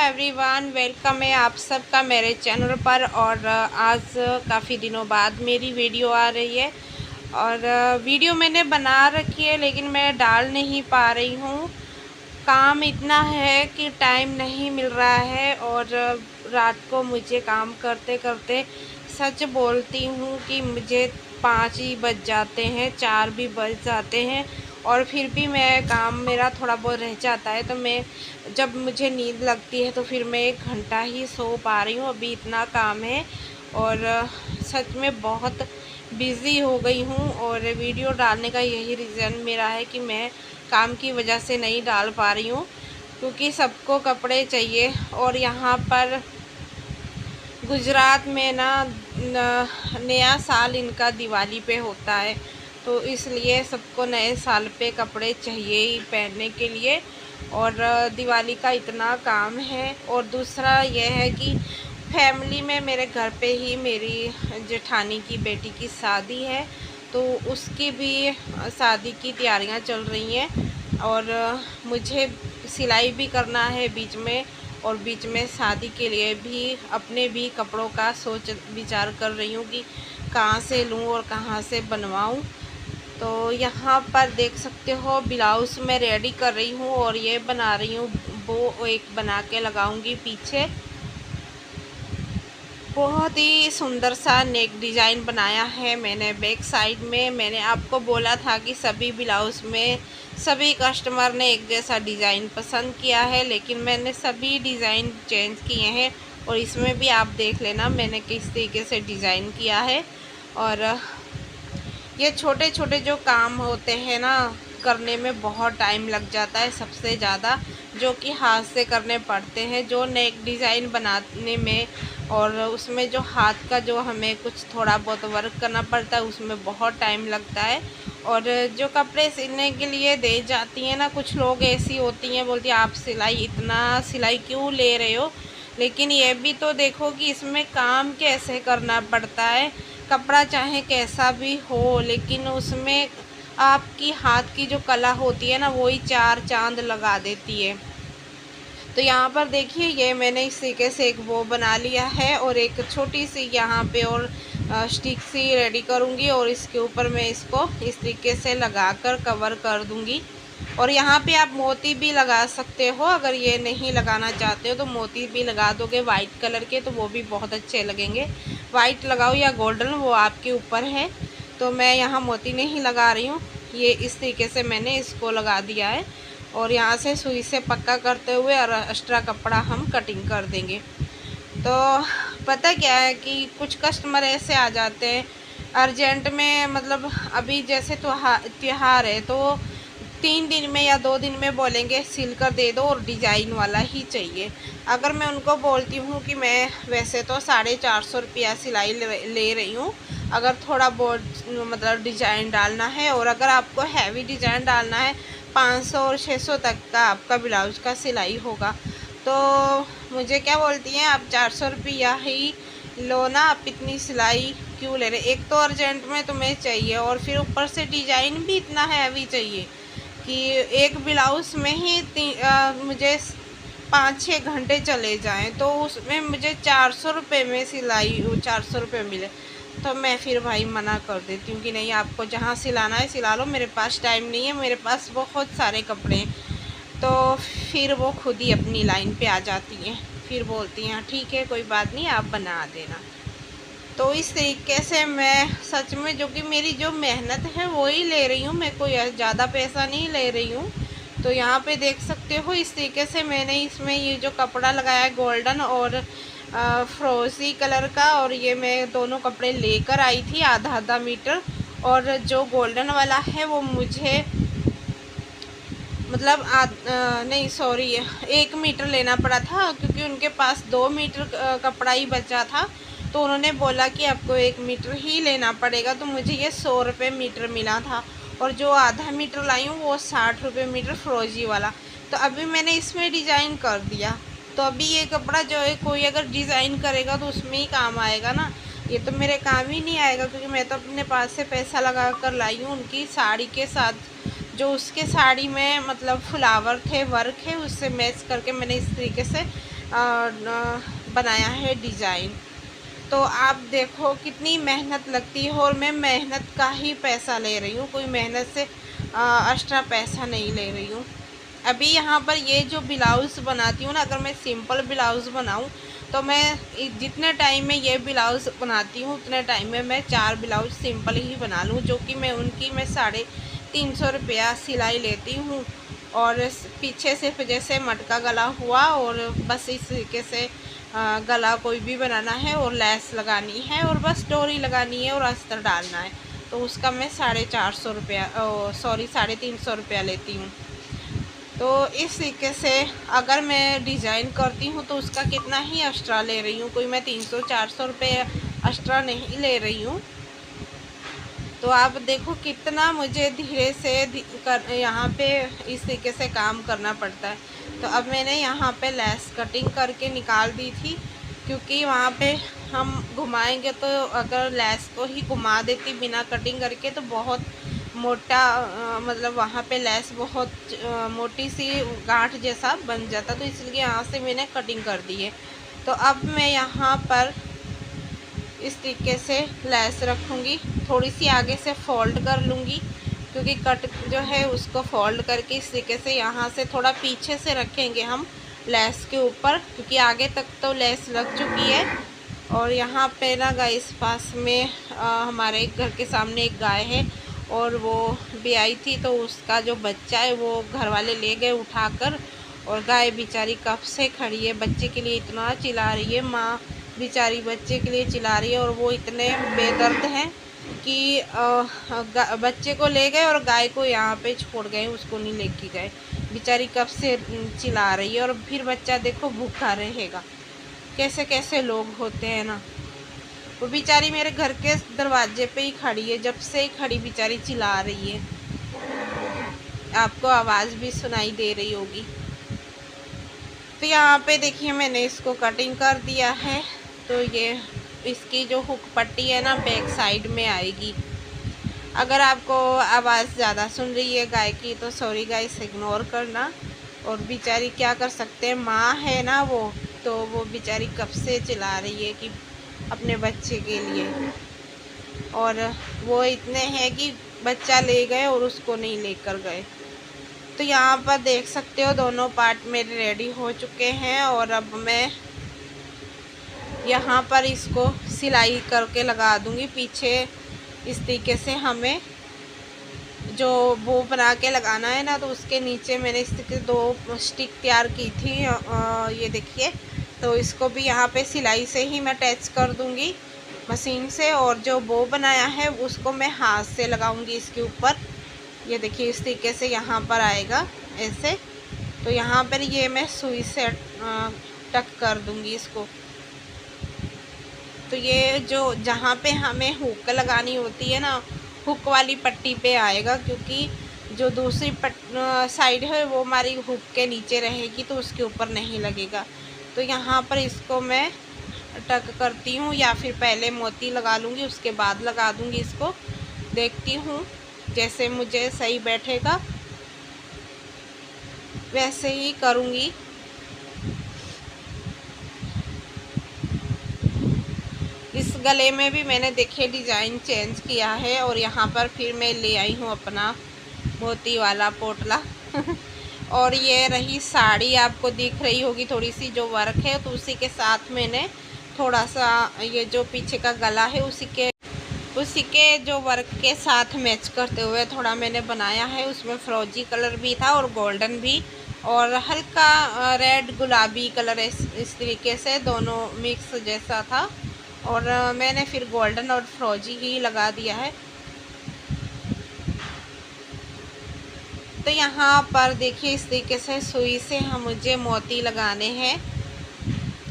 Everyone, welcome है आप सबका मेरे चैनल पर। और आज काफ़ी दिनों बाद मेरी वीडियो आ रही है। और वीडियो मैंने बना रखी है लेकिन मैं डाल नहीं पा रही हूँ। काम इतना है कि टाइम नहीं मिल रहा है। और रात को मुझे काम करते करते सच बोलती हूँ कि मुझे 5 ही बज जाते हैं, 4 भी बज जाते हैं। और फिर भी मैं काम मेरा थोड़ा बहुत रह जाता है, तो मैं जब मुझे नींद लगती है तो फिर मैं 1 घंटा ही सो पा रही हूँ। अभी इतना काम है और सच में बहुत बिज़ी हो गई हूँ। और वीडियो डालने का यही रीज़न मेरा है कि मैं काम की वजह से नहीं डाल पा रही हूँ, क्योंकि सबको कपड़े चाहिए। और यहाँ पर गुजरात में ना नया साल इनका दिवाली पे होता है, तो इसलिए सबको नए साल पे कपड़े चाहिए ही पहनने के लिए। और दिवाली का इतना काम है। और दूसरा यह है कि फैमिली में मेरे घर पे ही मेरी जेठानी की बेटी की शादी है, तो उसकी भी शादी की तैयारियां चल रही हैं। और मुझे सिलाई भी करना है बीच में, और बीच में शादी के लिए भी अपने भी कपड़ों का सोच विचार कर रही हूँ कि कहाँ से लूँ और कहाँ से बनवाऊँ। तो यहाँ पर देख सकते हो ब्लाउज़ मैं रेडी कर रही हूँ और ये बना रही हूँ, वो एक बना के लगाऊंगी पीछे। बहुत ही सुंदर सा नेक डिज़ाइन बनाया है मैंने बैक साइड में। मैंने आपको बोला था कि सभी ब्लाउज़ में सभी कस्टमर ने एक जैसा डिज़ाइन पसंद किया है, लेकिन मैंने सभी डिज़ाइन चेंज किए हैं। और इसमें भी आप देख लेना मैंने किस तरीके से डिज़ाइन किया है। और ये छोटे छोटे जो काम होते हैं ना, करने में बहुत टाइम लग जाता है सबसे ज़्यादा, जो कि हाथ से करने पड़ते हैं। जो नेक डिज़ाइन बनाने में और उसमें जो हाथ का जो हमें कुछ थोड़ा बहुत वर्क करना पड़ता है, उसमें बहुत टाइम लगता है। और जो कपड़े सिलने के लिए दे जाती हैं ना, कुछ लोग ऐसी होती हैं, बोलती हैं आप इतना सिलाई क्यों ले रहे हो। लेकिन ये भी तो देखो कि इसमें काम कैसे करना पड़ता है। कपड़ा चाहे कैसा भी हो, लेकिन उसमें आपकी हाथ की जो कला होती है ना, वही 4 चांद लगा देती है। तो यहाँ पर देखिए ये मैंने इस तरीके से एक वो बना लिया है, और एक छोटी सी यहाँ पे और स्टिक सी रेडी करूँगी, और इसके ऊपर मैं इसको इस तरीके से लगाकर कवर कर दूँगी। और यहाँ पे आप मोती भी लगा सकते हो, अगर ये नहीं लगाना चाहते हो तो मोती भी लगा दोगे वाइट कलर के, तो वो भी बहुत अच्छे लगेंगे। वाइट लगाओ या गोल्डन, वो आपके ऊपर है। तो मैं यहाँ मोती नहीं लगा रही हूँ, ये इस तरीके से मैंने इसको लगा दिया है। और यहाँ से सुई से पक्का करते हुए और एक्स्ट्रा कपड़ा हम कटिंग कर देंगे। तो पता क्या है कि कुछ कस्टमर ऐसे आ जाते हैं अर्जेंट में, मतलब अभी जैसे त्योहार है तो 3 दिन में या 2 दिन में बोलेंगे सिल कर दे दो और डिज़ाइन वाला ही चाहिए। अगर मैं उनको बोलती हूँ कि मैं वैसे तो 450 रुपया सिलाई ले रही हूँ, अगर थोड़ा बहुत मतलब डिज़ाइन डालना है, और अगर आपको हैवी डिज़ाइन डालना है 500 और 600 तक का आपका ब्लाउज़ का सिलाई होगा, तो मुझे क्या बोलती हैं आप 400 रुपया ही लो ना, आप इतनी सिलाई क्यों ले रहे। एक तो अर्जेंट में तुम्हें चाहिए, और फिर ऊपर से डिज़ाइन भी इतना हैवी चाहिए कि एक ब्लाउज़ में ही मुझे 5-6 घंटे चले जाएं, तो उसमें मुझे 400 रुपये में सिलाई 400 रुपये मिले, तो मैं फिर भाई मना कर देती हूँ कि नहीं, आपको जहाँ सिलाना है सिला लो, मेरे पास टाइम नहीं है, मेरे पास बहुत सारे कपड़े हैं। तो फिर वो खुद ही अपनी लाइन पे आ जाती हैं, फिर बोलती हैं ठीक है कोई बात नहीं आप बना देना। तो इस तरीके से मैं सच में जो कि मेरी जो मेहनत है वो ही ले रही हूँ, मैं कोई ज़्यादा पैसा नहीं ले रही हूँ। तो यहाँ पे देख सकते हो इस तरीके से मैंने इसमें ये जो कपड़ा लगाया है गोल्डन और फ्रोज़ी कलर का, और ये मैं दोनों कपड़े लेकर आई थी आधा आधा मीटर। और जो गोल्डन वाला है वो मुझे मतलब नहीं सॉरी 1 मीटर लेना पड़ा था, क्योंकि उनके पास 2 मीटर कपड़ा ही बचा था, तो उन्होंने बोला कि आपको 1 मीटर ही लेना पड़ेगा। तो मुझे ये 100 रुपये मीटर मिला था, और जो आधा मीटर लाई हूँ वो 60 रुपये मीटर फ्रोजी वाला। तो अभी मैंने इसमें डिज़ाइन कर दिया, तो अभी ये कपड़ा जो है कोई अगर डिज़ाइन करेगा तो उसमें ही काम आएगा ना, ये तो मेरे काम ही नहीं आएगा, क्योंकि मैं तो अपने पास से पैसा लगा कर लाई हूँ। उनकी साड़ी के साथ जो उसके साड़ी में मतलब फ्लावर थे, वर्क है, उससे मैच करके मैंने इस तरीके से बनाया है डिज़ाइन। तो आप देखो कितनी मेहनत लगती है और मैं मेहनत का ही पैसा ले रही हूँ, कोई मेहनत से एक्स्ट्रा पैसा नहीं ले रही हूँ। अभी यहाँ पर ये जो ब्लाउज़ बनाती हूँ ना, अगर मैं सिंपल ब्लाउज़ बनाऊँ तो मैं जितने टाइम में ये ब्लाउज़ बनाती हूँ उतने टाइम में मैं 4 ब्लाउज़ सिंपल ही बना लूँ, जो कि मैं 350 रुपया सिलाई लेती हूँ। और पीछे सिर्फ जैसे मटका गला हुआ और बस इस तरीके से गला कोई भी बनाना है और लेस लगानी है और बस डोरी लगानी है और अस्तर डालना है, तो उसका मैं 450 रुपया 350 रुपया लेती हूँ। तो इस तरीके से अगर मैं डिज़ाइन करती हूँ तो उसका कितना ही एक्स्ट्रा ले रही हूँ, कोई मैं 300-400 रुपये एक्स्ट्रा नहीं ले रही हूँ। तो आप देखो कितना मुझे धीरे से यहाँ पे इस तरीके से काम करना पड़ता है। तो अब मैंने यहाँ पे लेस कटिंग करके निकाल दी थी, क्योंकि वहाँ पे हम घुमाएंगे तो अगर लेस को ही घुमा देती बिना कटिंग करके तो बहुत मोटा मतलब वहाँ पे लेस बहुत मोटी सी गांठ जैसा बन जाता, तो इसलिए यहाँ से मैंने कटिंग कर दी है। तो अब मैं यहाँ पर इस तरीके से लेस रखूँगी, थोड़ी सी आगे से फोल्ड कर लूँगी, क्योंकि कट जो है उसको फोल्ड करके इस तरीके से यहाँ से थोड़ा पीछे से रखेंगे हम लेस के ऊपर, क्योंकि आगे तक तो लेस लग चुकी है। और यहाँ पे ना गाइस पास में हमारे घर के सामने एक गाय है और वो भी आई थी, तो उसका जो बच्चा है वो घर वाले ले गए उठाकर, और गाय बेचारी कब से खड़ी है, बच्चे के लिए इतना चिल्ला रही है, माँ बेचारी बच्चे के लिए चिल्ला रही है। और वो इतने बेदर्द हैं कि बच्चे को ले गए और गाय को यहाँ पे छोड़ गए, उसको नहीं लेके गए, बेचारी कब से चिल्ला रही है। और फिर बच्चा देखो भूखा रहेगा, कैसे कैसे लोग होते हैं ना। वो बेचारी मेरे घर के दरवाजे पे ही खड़ी है, जब से ही खड़ी बेचारी चिल्ला रही है, आपको आवाज़ भी सुनाई दे रही होगी। तो यहाँ पे देखिए मैंने इसको कटिंग कर दिया है। तो ये इसकी जो हुक पट्टी है ना बैक साइड में आएगी। अगर आपको आवाज़ ज़्यादा सुन रही है गाय की तो सॉरी गाइस, इग्नोर करना। और बेचारी क्या कर सकते हैं, माँ है ना वो, तो वो बेचारी कब से चिल्ला रही है कि अपने बच्चे के लिए, और वो इतने हैं कि बच्चा ले गए और उसको नहीं लेकर गए। तो यहाँ पर देख सकते हो दोनों पार्ट मेरे रेडी हो चुके हैं, और अब मैं यहाँ पर इसको सिलाई करके लगा दूँगी पीछे। इस तरीके से हमें जो वो बना के लगाना है ना, तो उसके नीचे मैंने इस तरीके 2 स्टिक तैयार की थी, ये देखिए। तो इसको भी यहाँ पे सिलाई से ही मैं अटैच कर दूँगी मशीन से, और जो बो बनाया है उसको मैं हाथ से लगाऊंगी इसके ऊपर। ये देखिए इस तरीके से यहाँ पर आएगा ऐसे। तो यहाँ पर ये मैं सुई से टक कर दूँगी इसको। तो ये जो जहाँ पे हमें हुक लगानी होती है ना, हुक वाली पट्टी पे आएगा, क्योंकि जो दूसरी साइड है वो हमारी हुक के नीचे रहेगी, तो उसके ऊपर नहीं लगेगा। तो यहाँ पर इसको मैं टक करती हूँ, या फिर पहले मोती लगा लूँगी उसके बाद लगा दूँगी इसको, देखती हूँ जैसे मुझे सही बैठेगा वैसे ही करूँगी। इस गले में भी मैंने देखिए डिज़ाइन चेंज किया है, और यहाँ पर फिर मैं ले आई हूँ अपना मोती वाला पोटला और ये रही साड़ी, आपको दिख रही होगी थोड़ी सी जो वर्क है, तो उसी के साथ मैंने थोड़ा सा ये जो पीछे का गला है उसी के जो वर्क के साथ मैच करते हुए थोड़ा मैंने बनाया है। उसमें फ्रोजी कलर भी था और गोल्डन भी, और हल्का रेड गुलाबी कलर इस तरीके से दोनों मिक्स जैसा था, और मैंने फिर गोल्डन और फ्रोजी ही लगा दिया है। तो यहाँ पर देखिए इस तरीके से सुई से मुझे मोती लगाने हैं,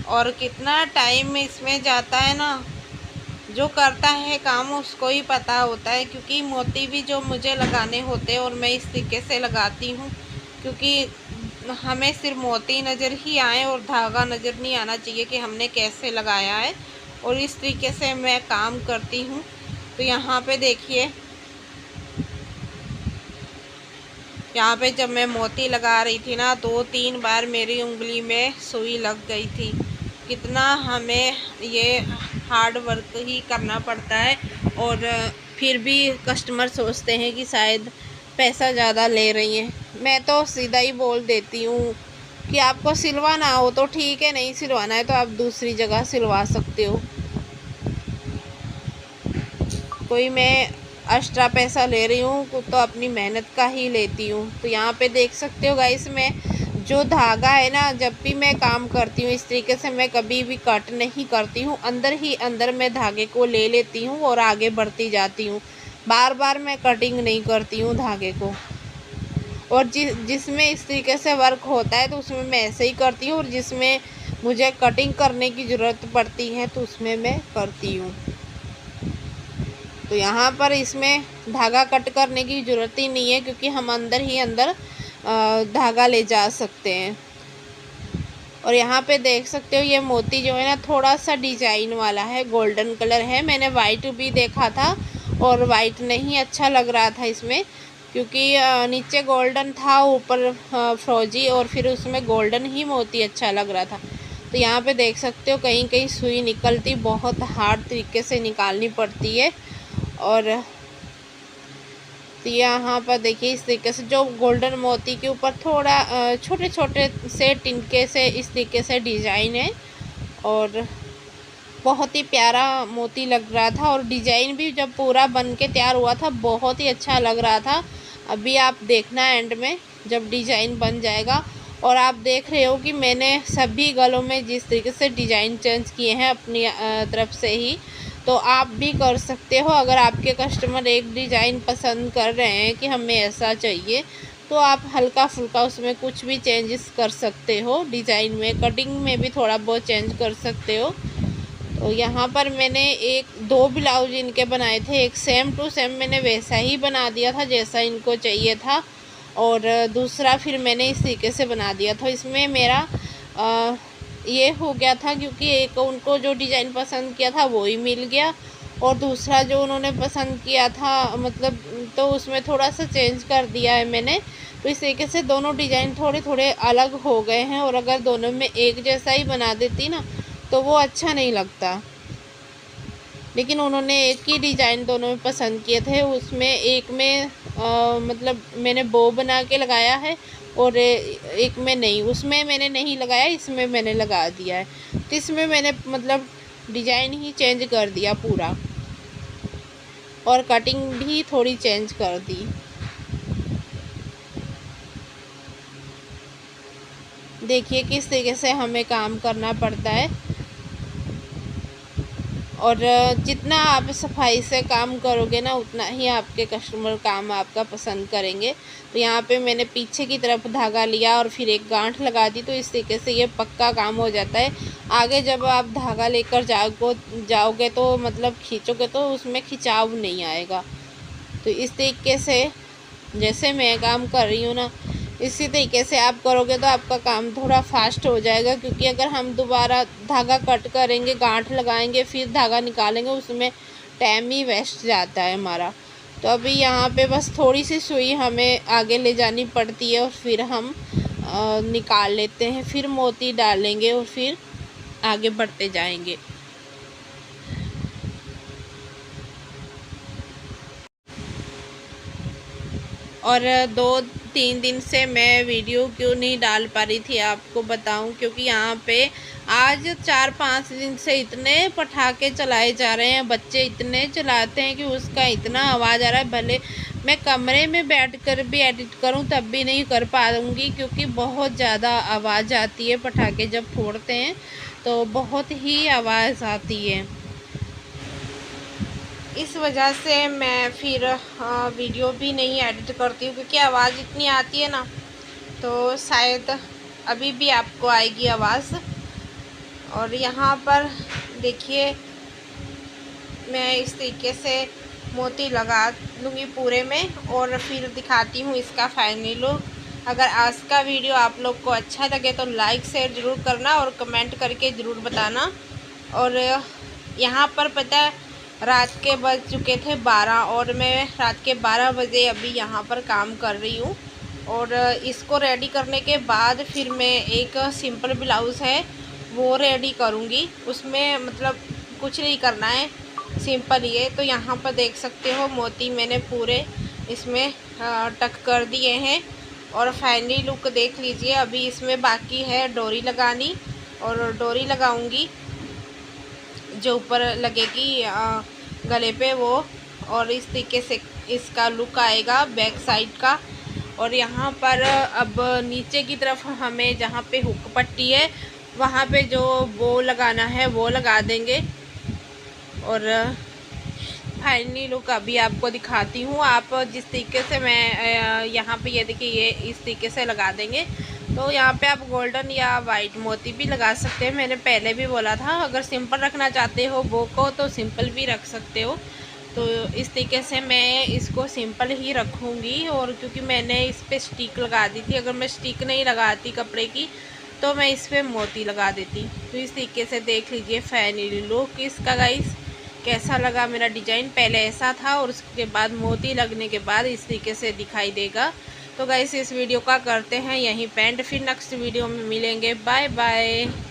और कितना टाइम इसमें जाता है ना, जो करता है काम उसको ही पता होता है। क्योंकि मोती भी जो मुझे लगाने होते हैं और मैं इस तरीके से लगाती हूँ, क्योंकि हमें सिर्फ मोती नज़र ही आए और धागा नज़र नहीं आना चाहिए कि हमने कैसे लगाया है, और इस तरीके से मैं काम करती हूँ। तो यहाँ पे देखिए यहाँ पे जब मैं मोती लगा रही थी ना 2-3 बार मेरी उंगली में सुई लग गई थी। कितना हमें ये हार्ड वर्क ही करना पड़ता है, और फिर भी कस्टमर सोचते हैं कि शायद पैसा ज़्यादा ले रही हैं। मैं तो सीधा ही बोल देती हूँ कि आपको सिलवाना हो तो ठीक है, नहीं सिलवाना है तो आप दूसरी जगह सिलवा सकते हो। कोई मैं एक्स्ट्रा पैसा ले रही हूँ तो अपनी मेहनत का ही लेती हूँ। तो यहाँ पे देख सकते हो गाइस, मैं जो धागा है ना, जब भी मैं काम करती हूँ इस तरीके से मैं कभी भी कट नहीं करती हूँ, अंदर ही अंदर मैं धागे को ले लेती हूँ और आगे बढ़ती जाती हूँ। बार बार मैं कटिंग नहीं करती हूँ धागे को। और जिसमें इस तरीके से वर्क होता है तो उसमें मैं ऐसे ही करती हूँ, और जिसमें मुझे कटिंग करने की ज़रूरत पड़ती है तो उसमें मैं करती हूँ। तो यहाँ पर इसमें धागा कट करने की ज़रूरत ही नहीं है, क्योंकि हम अंदर ही अंदर धागा ले जा सकते हैं। और यहाँ पे देख सकते हो ये मोती जो है ना थोड़ा सा डिजाइन वाला है, गोल्डन कलर है। मैंने वाइट भी देखा था और वाइट नहीं अच्छा लग रहा था इसमें, क्योंकि नीचे गोल्डन था, ऊपर फ्रोजी, और फिर उसमें गोल्डन ही मोती अच्छा लग रहा था। तो यहाँ पे देख सकते हो कहीं कहीं सुई निकलती, बहुत हार्ड तरीके से निकालनी पड़ती है। और तो यहाँ पर देखिए इस तरीके से जो गोल्डन मोती के ऊपर थोड़ा छोटे छोटे से टिनके से इस तरीके से डिज़ाइन है, और बहुत ही प्यारा मोती लग रहा था। और डिज़ाइन भी जब पूरा बन के तैयार हुआ था बहुत ही अच्छा लग रहा था। अभी आप देखना एंड में जब डिज़ाइन बन जाएगा। और आप देख रहे हो कि मैंने सभी गलों में जिस तरीके से डिज़ाइन चेंज किए हैं अपनी तरफ से ही, तो आप भी कर सकते हो। अगर आपके कस्टमर एक डिज़ाइन पसंद कर रहे हैं कि हमें ऐसा चाहिए, तो आप हल्का फुल्का उसमें कुछ भी चेंजेस कर सकते हो। डिज़ाइन में, कटिंग में भी थोड़ा बहुत चेंज कर सकते हो। तो यहाँ पर मैंने 1-2 ब्लाउज इनके बनाए थे, एक सेम टू सेम मैंने वैसा ही बना दिया था जैसा इनको चाहिए था, और दूसरा फिर मैंने इस तरीके से बना दिया था। इसमें मेरा ये हो गया था क्योंकि एक उनको जो डिज़ाइन पसंद किया था वो ही मिल गया, और दूसरा जो उन्होंने पसंद किया था मतलब तो उसमें थोड़ा सा चेंज कर दिया है मैंने। तो इस तरीके से दोनों डिज़ाइन थोड़े थोड़े अलग हो गए हैं, और अगर दोनों में एक जैसा ही बना देती ना तो वो अच्छा नहीं लगता। लेकिन उन्होंने एक ही डिज़ाइन दोनों में पसंद किए थे, उसमें एक में मतलब मैंने बो बना के लगाया है, और एक में नहीं, उसमें मैंने नहीं लगाया, इसमें मैंने लगा दिया है। तो इसमें मैंने मतलब डिज़ाइन ही चेंज कर दिया पूरा, और कटिंग भी थोड़ी चेंज कर दी। देखिए किस तरीके से हमें काम करना पड़ता है, और जितना आप सफाई से काम करोगे ना उतना ही आपके कस्टमर काम आपका पसंद करेंगे। तो यहाँ पे मैंने पीछे की तरफ धागा लिया और फिर एक गांठ लगा दी, तो इस तरीके से ये पक्का काम हो जाता है। आगे जब आप धागा लेकर जाओगे तो मतलब खींचोगे तो उसमें खिंचाव नहीं आएगा। तो इस तरीके से जैसे मैं काम कर रही हूँ ना, इसी तरीके से आप करोगे तो आपका काम थोड़ा फास्ट हो जाएगा। क्योंकि अगर हम दोबारा धागा कट करेंगे, गांठ लगाएंगे, फिर धागा निकालेंगे, उसमें टाइम ही वेस्ट जाता है हमारा। तो अभी यहाँ पे बस थोड़ी सी सुई हमें आगे ले जानी पड़ती है, और फिर हम निकाल लेते हैं, फिर मोती डालेंगे और फिर आगे बढ़ते जाएंगे। और 2-3 दिन से मैं वीडियो क्यों नहीं डाल पा रही थी आपको बताऊं, क्योंकि यहाँ पे आज 4-5 दिन से इतने पटाखे चलाए जा रहे हैं, बच्चे इतने चलाते हैं कि उसका इतना आवाज़ आ रहा है। भले मैं कमरे में बैठकर भी एडिट करूं तब भी नहीं कर पाऊंगी, क्योंकि बहुत ज़्यादा आवाज़ आती है। पटाखे जब फोड़ते हैं तो बहुत ही आवाज़ आती है, इस वजह से मैं फिर वीडियो भी नहीं एडिट करती हूँ, क्योंकि आवाज़ इतनी आती है ना। तो शायद अभी भी आपको आएगी आवाज़। और यहाँ पर देखिए मैं इस तरीके से मोती लगा लूँगी पूरे में, और फिर दिखाती हूँ इसका फाइनल लुक। अगर आज का वीडियो आप लोग को अच्छा लगे तो लाइक शेयर ज़रूर करना, और कमेंट करके ज़रूर बताना। और यहाँ पर पता है रात के बज चुके थे 12, और मैं रात के 12 बजे अभी यहाँ पर काम कर रही हूँ। और इसको रेडी करने के बाद फिर मैं एक सिंपल ब्लाउज़ है वो रेडी करूँगी। उसमें मतलब कुछ नहीं करना है, सिंपल ही है। तो यहाँ पर देख सकते हो मोती मैंने पूरे इसमें टक कर दिए हैं और फाइनली लुक देख लीजिए। अभी इसमें बाकी है डोरी लगानी, और डोरी लगाऊंगी जो ऊपर लगेगी गले पे वो, और इस तरीके से इसका लुक आएगा बैक साइड का। और यहाँ पर अब नीचे की तरफ हमें जहाँ पे हुक पट्टी है वहाँ पे जो वो लगाना है वो लगा देंगे। और फाइनली लुक अभी आपको दिखाती हूँ। आप जिस तरीके से मैं यहाँ पे ये देखिए ये इस तरीके से लगा देंगे। तो यहाँ पे आप गोल्डन या वाइट मोती भी लगा सकते हैं। मैंने पहले भी बोला था अगर सिंपल रखना चाहते हो बो को तो सिंपल भी रख सकते हो। तो इस तरीके से मैं इसको सिंपल ही रखूँगी। और क्योंकि मैंने इस पर स्टिक लगा दी थी, अगर मैं स्टिक नहीं लगाती कपड़े की तो मैं इस पर मोती लगा देती। तो इस तरीके से देख लीजिए फाइनली लुक इसका गाइस कैसा लगा। मेरा डिज़ाइन पहले ऐसा था और उसके बाद मोती लगने के बाद इस तरीके से दिखाई देगा। तो गाइस इस वीडियो का करते हैं यहीं पे एंड, फिर नेक्स्ट वीडियो में मिलेंगे। Bye bye.